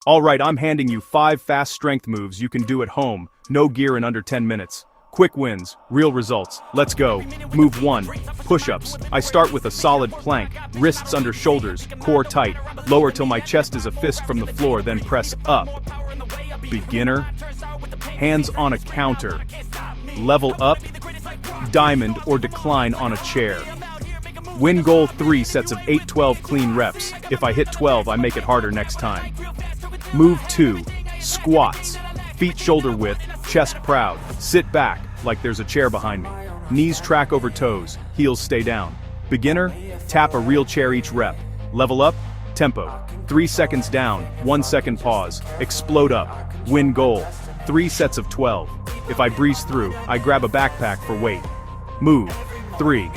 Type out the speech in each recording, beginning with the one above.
Alright, I'm handing you 5 fast strength moves you can do at home, no gear in under 10 minutes. Quick wins, real results, let's go. Move 1. Push-ups. I start with a solid plank, wrists under shoulders, core tight, lower till my chest is a fist from the floor, then press up. Beginner. Hands on a counter. Level up. Diamond or decline on a chair. Win goal 3 sets of 8-12 clean reps. If I hit 12, I make it harder next time. Move 2. Squats. Feet shoulder width, chest proud. Sit back, like there's a chair behind me. Knees track over toes, heels stay down. Beginner, tap a real chair each rep. Level up, tempo. 3 seconds down, 1 second pause. Explode up. Win goal. 3 sets of 12. If I breeze through, I grab a backpack for weight. Move 3.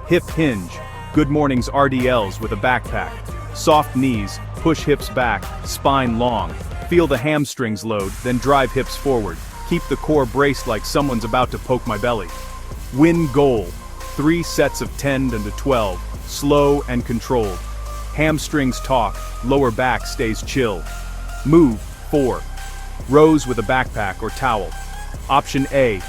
Hip hinge. Good morning's RDLs with a backpack. Soft knees, push hips back, spine long. Feel the hamstrings load, then drive hips forward. Keep the core braced like someone's about to poke my belly. Win goal. 3 sets of 10 to 12. Slow and controlled. Hamstrings talk, lower back stays chill. Move 4. Rows with a backpack or towel. Option A.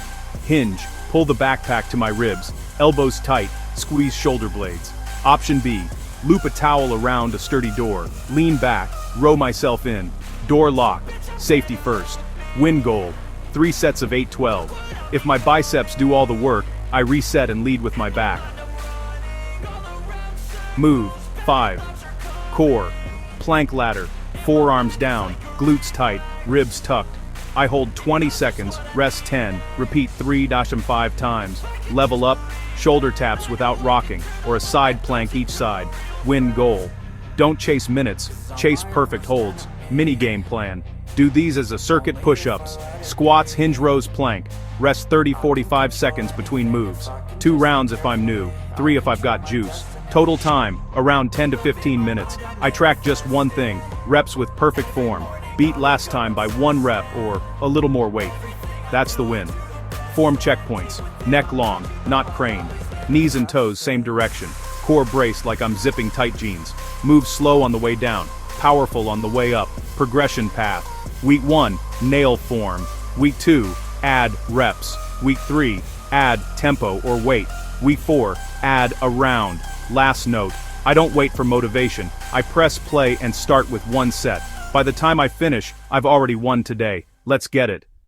Hinge. Pull the backpack to my ribs. Elbows tight, squeeze shoulder blades. Option B. Loop a towel around a sturdy door. Lean back, row myself in. Door locked. Safety first. Win goal. 3 sets of 8-12. If my biceps do all the work, I reset and lead with my back. Move 5. Core. Plank ladder. Forearms down, glutes tight, ribs tucked. I hold 20 seconds, rest 10, repeat 3-5 times. Level up, shoulder taps without rocking, or a side plank each side. Win goal. Don't chase minutes, chase perfect holds. Mini game plan. Do these as a circuit push-ups. Squats, hinge rows, plank. Rest 30-45 seconds between moves. 2 rounds if I'm new, 3 if I've got juice. Total time, around 10 to 15 minutes. I track just one thing, reps with perfect form. Beat last time by 1 rep or a little more weight. That's the win. Form checkpoints. Neck long, not craned. Knees and toes same direction. Core braced like I'm zipping tight jeans. Move slow on the way down, powerful on the way up. Progression path. Week 1, nail form. Week 2, add reps. Week 3, add tempo or weight. Week 4, add a round. Last note, I don't wait for motivation. I press play and start with 1 set. By the time I finish, I've already won today. Let's get it.